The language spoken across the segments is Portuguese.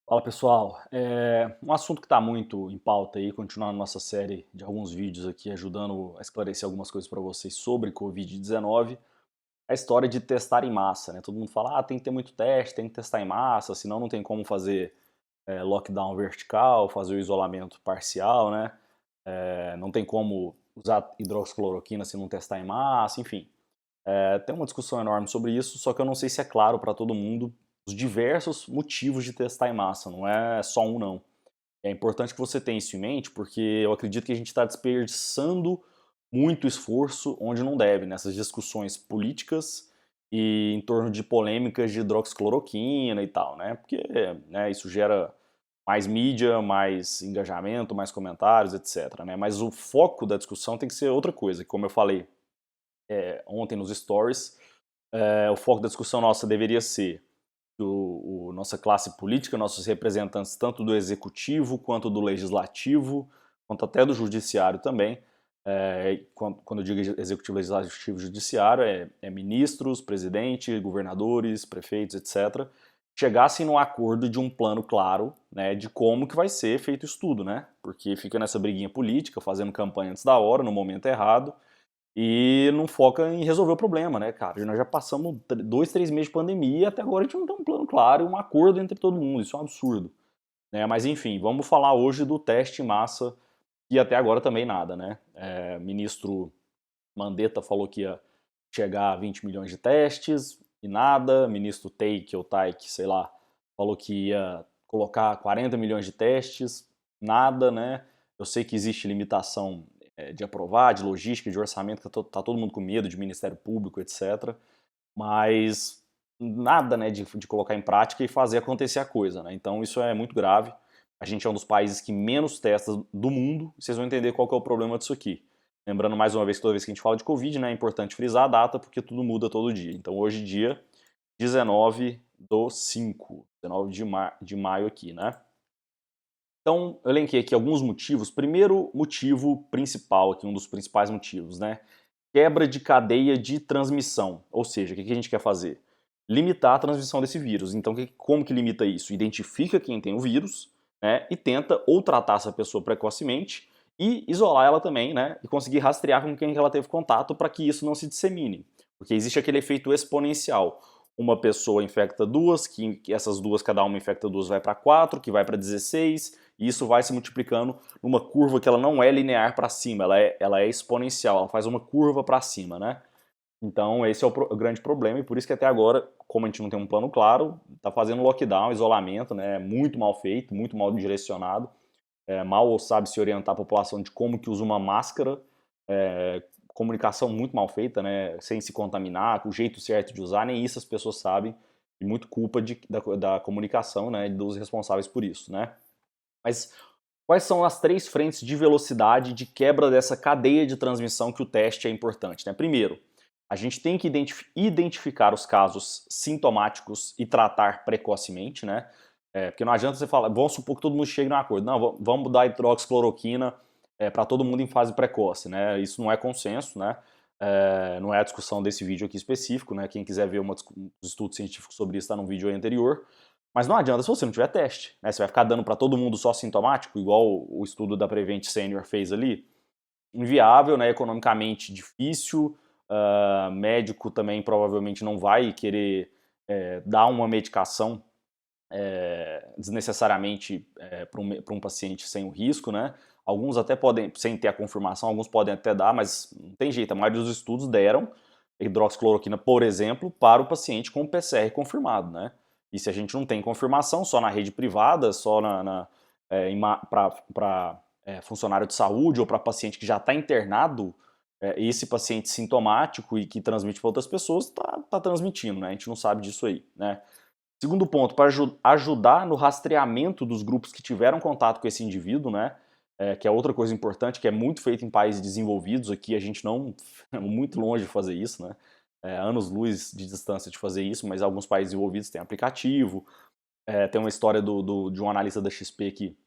Fala pessoal, um assunto que está muito em pauta aí, continuando nossa série de alguns vídeos aqui ajudando a esclarecer algumas coisas para vocês sobre Covid-19, é a história de testar em massa, né? Todo mundo fala, tem que ter muito teste, tem que testar em massa, senão não tem como fazer lockdown vertical, fazer o isolamento parcial, né? Não tem como usar hidroxicloroquina se não testar em massa, enfim. Tem uma discussão enorme sobre isso, só que eu não sei se é claro para todo mundo os diversos motivos de testar em massa, não é só um não. É importante que você tenha isso em mente, porque eu acredito que a gente está desperdiçando muito esforço onde não deve, nessas discussões políticas e em torno de polêmicas de hidroxicloroquina e tal, né? Porque isso gera mais mídia, mais engajamento, mais comentários, etc, né? Mas o foco da discussão tem que ser outra coisa, como eu falei ontem nos stories, o foco da discussão nossa deveria ser nossa classe política, nossos representantes tanto do executivo, quanto do legislativo, quanto até do judiciário também. Quando eu digo executivo, legislativo e judiciário, é ministros, presidente, governadores, prefeitos, etc., chegassem num acordo de um plano claro, né, de como que vai ser feito o estudo, né? Porque fica nessa briguinha política, fazendo campanha antes da hora, no momento errado, e não foca em resolver o problema, né, cara? Nós já passamos 2, 3 meses de pandemia e até agora a gente não tem um plano claro e um acordo entre todo mundo. Isso é um absurdo, né? Mas enfim, vamos falar hoje do teste em massa e até agora também nada, né? Ministro Mandetta falou que ia chegar a 20 milhões de testes e nada. Ministro Taik, ou Taik, sei lá, falou que ia colocar 40 milhões de testes, nada, né? Eu sei que existe limitação de aprovar, de logística, de orçamento, que tá todo mundo com medo, de Ministério Público, etc. Mas nada, né, de colocar em prática e fazer acontecer a coisa, né? Então isso é muito grave. A gente é um dos países que menos testa do mundo, e vocês vão entender qual que é o problema disso aqui. Lembrando mais uma vez que toda vez que a gente fala de Covid, né, é importante frisar a data, porque tudo muda todo dia. Então hoje, dia 19/5, 19 de maio aqui, né? Então, eu elenquei aqui alguns motivos. Primeiro motivo principal aqui, um dos principais motivos, né? Quebra de cadeia de transmissão. Ou seja, o que a gente quer fazer? Limitar a transmissão desse vírus. Então, como que limita isso? Identifica quem tem o vírus, né? E tenta ou tratar essa pessoa precocemente e isolar ela também, né? E conseguir rastrear com quem ela teve contato para que isso não se dissemine. Porque existe aquele efeito exponencial. Uma pessoa infecta duas, que essas duas, cada uma infecta duas, vai para 4, que vai para 16, e isso vai se multiplicando numa curva que ela não é linear para cima, ela é exponencial, ela faz uma curva para cima, né? Então esse é o grande problema, e por isso que até agora, como a gente não tem um plano claro, tá fazendo lockdown, isolamento, né? Muito mal feito, muito mal direcionado, mal sabe se orientar a população de como que usa uma máscara, comunicação muito mal feita, né? Sem se contaminar, o jeito certo de usar, nem isso as pessoas sabem, e muito culpa da comunicação, né? Dos responsáveis por isso, né? Mas quais são as 3 frentes de velocidade de quebra dessa cadeia de transmissão que o teste é importante, né? Primeiro, a gente tem que identificar os casos sintomáticos e tratar precocemente, né? Porque não adianta você falar, vamos supor que todo mundo chegue num acordo, não, vamos dar hidroxicloroquina para todo mundo em fase precoce, né? Isso não é consenso, né? Não é a discussão desse vídeo aqui específico, né? Quem quiser ver um estudo científico sobre isso está num vídeo aí anterior. Mas não adianta se você não tiver teste, né? Você vai ficar dando para todo mundo só sintomático, igual o estudo da Prevent Senior fez ali. Inviável, né? Economicamente difícil, médico também provavelmente não vai querer dar uma medicação desnecessariamente para um paciente sem o risco, né? Alguns até podem, sem ter a confirmação, alguns podem até dar, mas não tem jeito. A maioria dos estudos deram hidroxicloroquina, por exemplo, para o paciente com PCR confirmado, né? E se a gente não tem confirmação, só na rede privada, só para funcionário de saúde ou para paciente que já está internado, esse paciente sintomático e que transmite para outras pessoas está transmitindo, né? A gente não sabe disso aí, né? Segundo ponto, para ajudar no rastreamento dos grupos que tiveram contato com esse indivíduo, né? Que é outra coisa importante, que é muito feito em países desenvolvidos. Aqui a gente não, muito longe de fazer isso, né? Anos-luz de distância de fazer isso, mas alguns países desenvolvidos têm aplicativo. Tem uma história de um analista da XP que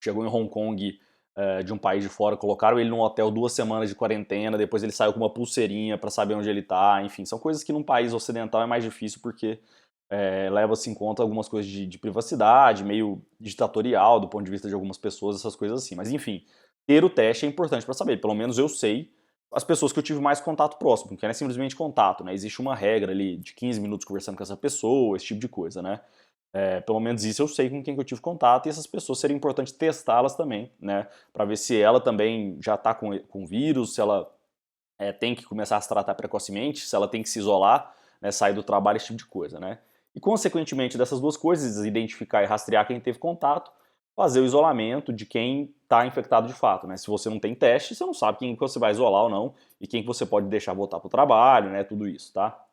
chegou em Hong Kong, de um país de fora, colocaram ele num hotel 2 semanas de quarentena, depois ele saiu com uma pulseirinha para saber onde ele tá, enfim, são coisas que num país ocidental é mais difícil porque leva-se em conta algumas coisas de privacidade, meio ditatorial do ponto de vista de algumas pessoas, essas coisas assim. Mas enfim, ter o teste é importante para saber, pelo menos eu sei as pessoas que eu tive mais contato próximo, porque não é simplesmente contato, né? Existe uma regra ali de 15 minutos conversando com essa pessoa, esse tipo de coisa, né? Pelo menos isso eu sei com quem que eu tive contato, e essas pessoas seria importante testá-las também, né? Para ver se ela também já está com vírus, se ela tem que começar a se tratar precocemente, se ela tem que se isolar, né, sair do trabalho, esse tipo de coisa, né? E consequentemente dessas duas coisas, identificar e rastrear quem teve contato, fazer o isolamento de quem está infectado de fato, né? Se você não tem teste, você não sabe quem que você vai isolar ou não e quem que você pode deixar voltar para o trabalho, né? Tudo isso, tá?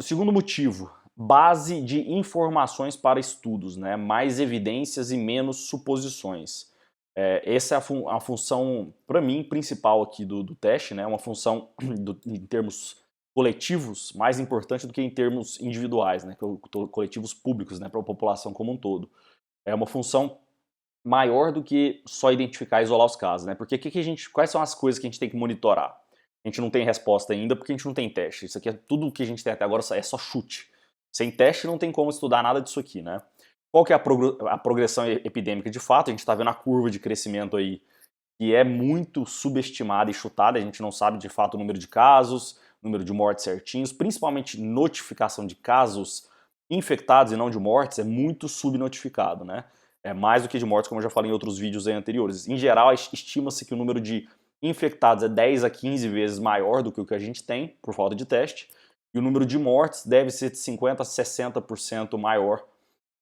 Segundo motivo, base de informações para estudos, né? Mais evidências e menos suposições. Essa é a função, para mim, principal aqui do teste, né? Uma função em termos coletivos mais importante do que em termos individuais, né? Coletivos públicos, né? Para a população como um todo. É uma função maior do que só identificar e isolar os casos, né? Porque quais são as coisas que a gente tem que monitorar? A gente não tem resposta ainda porque a gente não tem teste. Isso aqui é tudo que a gente tem até agora é só chute. Sem teste não tem como estudar nada disso aqui, né? Qual que é a progressão epidêmica de fato? A gente está vendo a curva de crescimento aí que é muito subestimada e chutada. A gente não sabe de fato o número de casos, número de mortes certinhos, principalmente notificação de casos infectados e não de mortes é muito subnotificado, né? É mais do que de mortes, como eu já falei em outros vídeos anteriores. Em geral, estima-se que o número de infectados é 10 a 15 vezes maior do que o que a gente tem, por falta de teste, e o número de mortes deve ser de 50 a 60% maior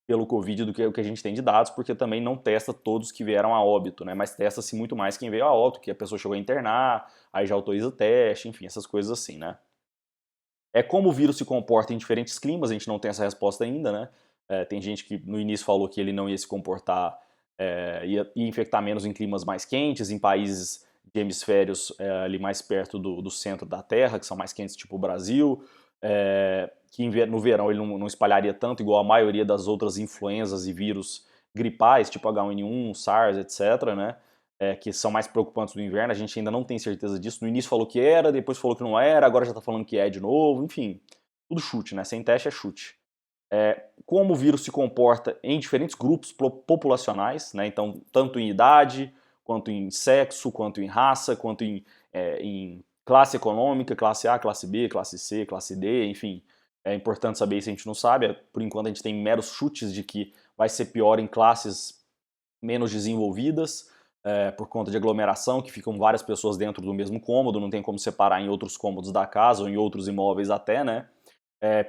pelo Covid do que o que a gente tem de dados, porque também não testa todos que vieram a óbito, né? Mas testa-se muito mais quem veio a óbito, que a pessoa chegou a internar, aí já autoriza o teste, enfim, essas coisas assim, né? Como o vírus se comporta em diferentes climas, a gente não tem essa resposta ainda, né? Tem gente que no início falou que ele não ia se comportar, ia infectar menos em climas mais quentes, em países de hemisférios ali mais perto do centro da Terra, que são mais quentes, tipo o Brasil, que no verão ele não espalharia tanto, igual a maioria das outras influenzas e vírus gripais, tipo H1N1, SARS, etc., né? Que são mais preocupantes no inverno, a gente ainda não tem certeza disso. No início falou que era, depois falou que não era, agora já está falando que é de novo, enfim, tudo chute, né? Sem teste é chute. Como o vírus se comporta em diferentes grupos populacionais, né? Então, tanto em idade, quanto em sexo, quanto em raça, quanto em classe econômica, classe A, classe B, classe C, classe D, enfim. É importante saber isso, a gente não sabe. Por enquanto a gente tem meros chutes de que vai ser pior em classes menos desenvolvidas, por conta de aglomeração, que ficam várias pessoas dentro do mesmo cômodo, não tem como separar em outros cômodos da casa ou em outros imóveis até, né?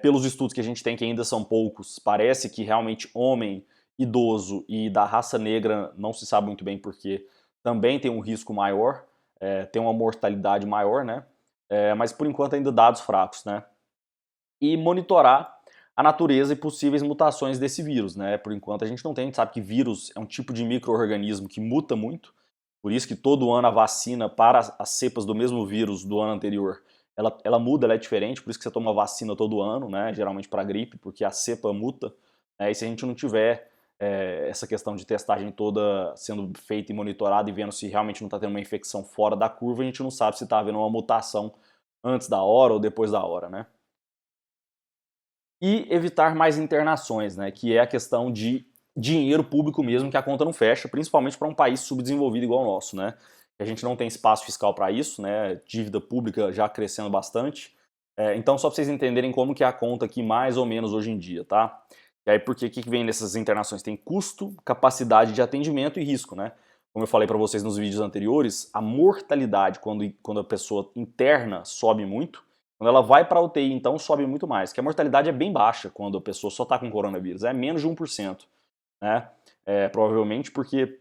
Pelos estudos que a gente tem, que ainda são poucos, parece que realmente homem, idoso e da raça negra não se sabe muito bem porque também tem um risco maior, tem uma mortalidade maior, né? Mas por enquanto ainda dados fracos, né? E monitorar a natureza e possíveis mutações desse vírus, né? Por enquanto a gente não tem, a gente sabe que vírus é um tipo de micro-organismo que muta muito, por isso que todo ano a vacina para as cepas do mesmo vírus do ano anterior, ela muda, ela é diferente, por isso que você toma vacina todo ano, né? Geralmente para gripe, porque a cepa muta, né? E se a gente não tiver essa questão de testagem toda sendo feita e monitorada e vendo se realmente não está tendo uma infecção fora da curva, a gente não sabe se está havendo uma mutação antes da hora ou depois da hora, né? E evitar mais internações, né, que é a questão de dinheiro público mesmo, que a conta não fecha, principalmente para um país subdesenvolvido igual o nosso, né? A gente não tem espaço fiscal para isso, né? Dívida pública já crescendo bastante. Então, só para vocês entenderem como que é a conta aqui mais ou menos hoje em dia, tá? E aí, porque o que vem nessas internações? Tem custo, capacidade de atendimento e risco, né? Como eu falei para vocês nos vídeos anteriores, a mortalidade quando a pessoa interna sobe muito, quando ela vai para a UTI, então, sobe muito mais, que a mortalidade é bem baixa quando a pessoa só está com coronavírus, é menos de 1%, né? Provavelmente porque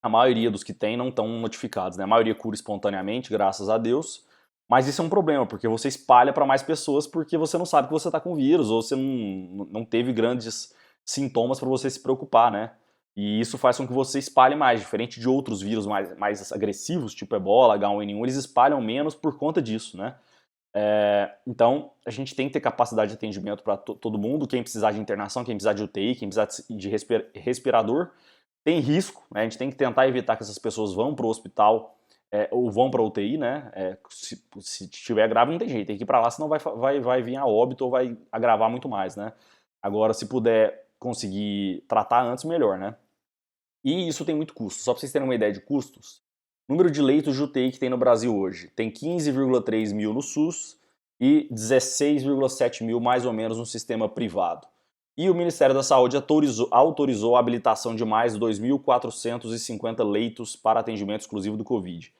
a maioria dos que tem não estão notificados, né? A maioria cura espontaneamente, graças a Deus, mas isso é um problema, porque você espalha para mais pessoas porque você não sabe que você está com vírus, ou você não teve grandes sintomas para você se preocupar, né? E isso faz com que você espalhe mais, diferente de outros vírus mais agressivos, tipo Ebola, H1N1, eles espalham menos por conta disso, né? Então, a gente tem que ter capacidade de atendimento para todo mundo, quem precisar de internação, quem precisar de UTI, quem precisar de respirador, tem risco, né? A gente tem que tentar evitar que essas pessoas vão para o hospital ou vão para UTI, né? Se tiver grave não tem jeito, tem que ir para lá, senão vai vir a óbito ou vai agravar muito mais, né? Agora, se puder conseguir tratar antes, melhor, né? E isso tem muito custo. Só para vocês terem uma ideia de custos, número de leitos de UTI que tem no Brasil hoje, tem 15,3 mil no SUS e 16,7 mil mais ou menos no sistema privado. E o Ministério da Saúde autorizou a habilitação de mais 2.450 leitos para atendimento exclusivo do Covid.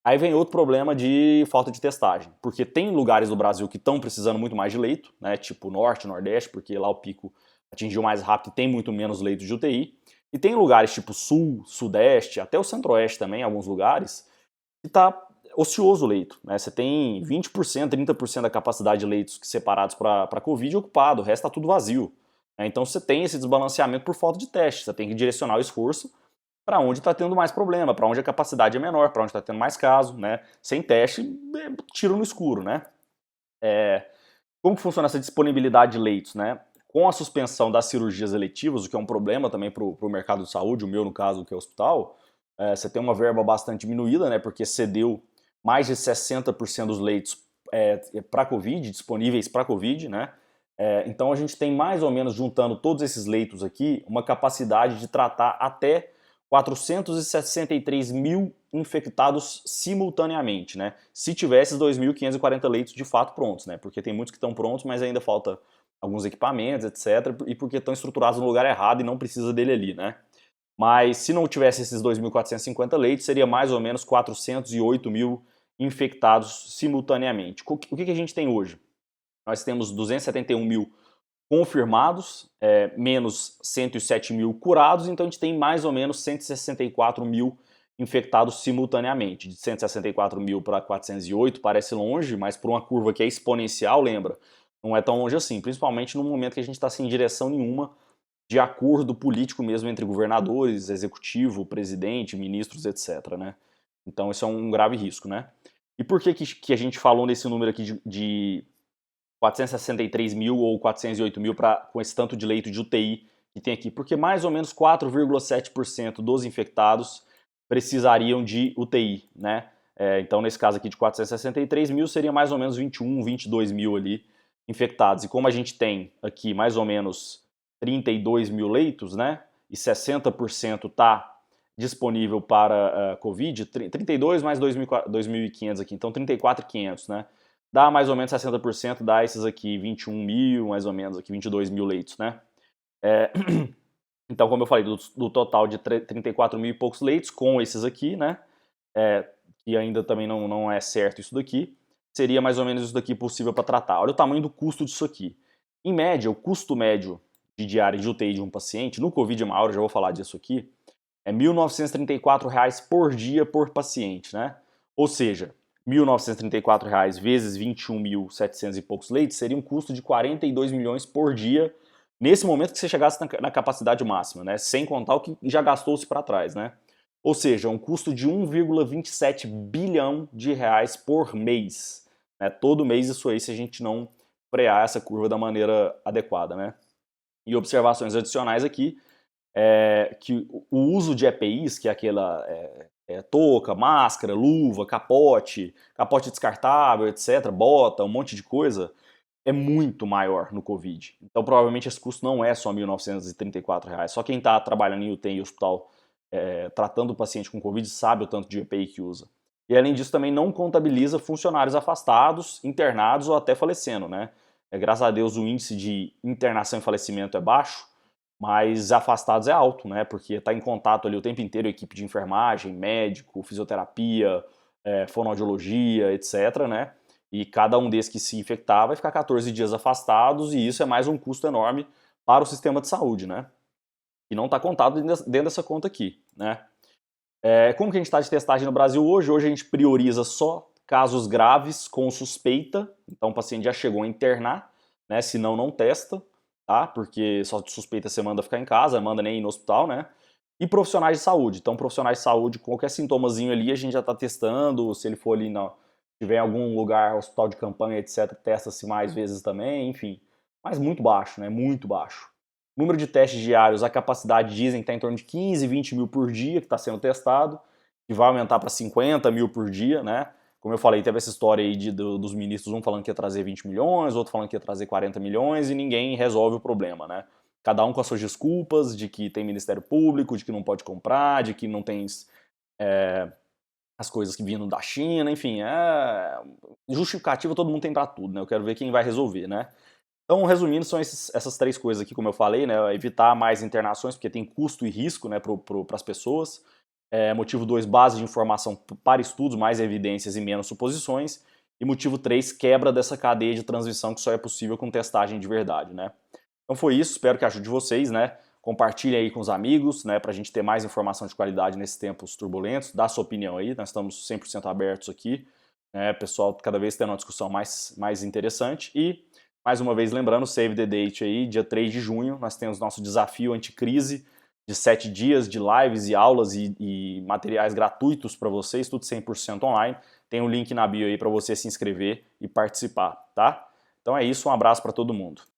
Aí vem outro problema de falta de testagem, porque tem lugares do Brasil que estão precisando muito mais de leito, né, tipo Norte, Nordeste, porque lá o pico atingiu mais rápido e tem muito menos leitos de UTI. E tem lugares tipo Sul, Sudeste, até o Centro-Oeste também, alguns lugares, que está ocioso o leito, né? Você tem 20%, 30% da capacidade de leitos separados para Covid ocupado, o resto está tudo vazio. Né? Então você tem esse desbalanceamento por falta de teste, você tem que direcionar o esforço para onde está tendo mais problema, para onde a capacidade é menor, para onde está tendo mais caso, né? Sem teste, tiro no escuro, né? Como que funciona essa disponibilidade de leitos, né? Com a suspensão das cirurgias eletivas, o que é um problema também para o mercado de saúde, o meu no caso, que é o hospital, você tem uma verba bastante diminuída, né? Porque cedeu mais de 60% dos leitos para Covid, disponíveis para Covid, né? Então a gente tem mais ou menos, juntando todos esses leitos aqui, uma capacidade de tratar até 463 mil infectados simultaneamente, né? Se tivesse 2.540 leitos de fato prontos, né? Porque tem muitos que estão prontos, mas ainda falta alguns equipamentos, etc. E porque estão estruturados no lugar errado e não precisa dele ali, né? Mas se não tivesse esses 2.450 leitos, seria mais ou menos 408 mil infectados simultaneamente. O que a gente tem hoje? Nós temos 271 mil confirmados, menos 107 mil curados, então a gente tem mais ou menos 164 mil infectados simultaneamente. De 164 mil para 408 parece longe, mas por uma curva que é exponencial, lembra? Não é tão longe assim, principalmente no momento que a gente está sem direção nenhuma de acordo político mesmo entre governadores, executivo, presidente, ministros, etc. Né? Então isso é um grave risco, né? E por que a gente falou nesse número aqui de 463 mil ou 408 mil com esse tanto de leito de UTI que tem aqui? Porque mais ou menos 4,7% dos infectados precisariam de UTI, né? Então, nesse caso aqui de 463 mil, seria mais ou menos 21, 22 mil ali infectados. E como a gente tem aqui mais ou menos 32 mil leitos, né? E 60% está disponível para Covid, 32 mais 2.500 aqui, então 34.500, né? Dá mais ou menos 60%, dá esses aqui 21 mil, mais ou menos, aqui 22 mil leitos, né? Então, como eu falei, do total de 34 mil e poucos leitos, com esses aqui, né? Que ainda também não é certo isso daqui, seria mais ou menos isso daqui possível para tratar. Olha o tamanho do custo disso aqui. Em média, o custo médio de diária de UTI de um paciente, no Covid maior, eu já vou falar disso aqui, é R$ 1.934 por dia por paciente, né? Ou seja, R$ 1.934 vezes 21.700 e poucos leitos seria um custo de 42 milhões por dia nesse momento que você chegasse na capacidade máxima, né? Sem contar o que já gastou-se para trás, né? Ou seja, um custo de 1,27 bilhão de reais por mês. Né? Todo mês isso aí, se a gente não frear essa curva da maneira adequada, né? E observações adicionais aqui, que o uso de EPIs, que é aquela touca, máscara, luva, capote descartável, etc., bota, um monte de coisa, é muito maior no Covid. Então, provavelmente, esse custo não é só R$ 1.934. Só quem está trabalhando em UTI e hospital tratando o paciente com Covid sabe o tanto de EPI que usa. E, além disso, também não contabiliza funcionários afastados, internados ou até falecendo, né? Graças a Deus, o índice de internação e falecimento é baixo, mas afastados é alto, né? Porque está em contato ali o tempo inteiro, equipe de enfermagem, médico, fisioterapia, fonoaudiologia, etc., né? E cada um desses que se infectar vai ficar 14 dias afastados e isso é mais um custo enorme para o sistema de saúde, né? E não está contado dentro dessa conta aqui, né? Como que a gente está de testagem no Brasil hoje? Hoje a gente prioriza só casos graves com suspeita, então o paciente já chegou a internar, né? Senão não testa, tá? Porque só de suspeita você manda ficar em casa, manda nem ir no hospital, né? E profissionais de saúde. Então, profissionais de saúde, qualquer sintomazinho ali, a gente já está testando. Se ele for ali, tiver em algum lugar, hospital de campanha, etc., testa-se mais vezes também, enfim. Mas muito baixo, né? Muito baixo. Número de testes diários, a capacidade dizem que está em torno de 15, 20 mil por dia que está sendo testado. que vai aumentar para 50 mil por dia, né? Como eu falei, teve essa história aí dos ministros, um falando que ia trazer 20 milhões, outro falando que ia trazer 40 milhões, e ninguém resolve o problema, né? Cada um com as suas desculpas, de que tem Ministério Público, de que não pode comprar, de que não tem as coisas que vindo da China, enfim, justificativa todo mundo tem pra tudo, né? Eu quero ver quem vai resolver, né? Então, resumindo, são essas três coisas aqui, como eu falei, né? Evitar mais internações, porque tem custo e risco, né, para as pessoas. Motivo 2, base de informação para estudos, mais evidências e menos suposições. E motivo 3, quebra dessa cadeia de transmissão que só é possível com testagem de verdade, né? Então foi isso, espero que ajude vocês, né? Compartilhe aí com os amigos, né, pra gente ter mais informação de qualidade nesses tempos turbulentos. Dá sua opinião aí, nós estamos 100% abertos aqui, né, pessoal, cada vez tendo uma discussão mais interessante. E, mais uma vez, lembrando, save the date aí, dia 3 de junho, nós temos nosso desafio anticrise de 7 dias de lives e aulas e materiais gratuitos para vocês, tudo 100% online. Tem um link na bio aí para você se inscrever e participar, tá? Então é isso, um abraço para todo mundo.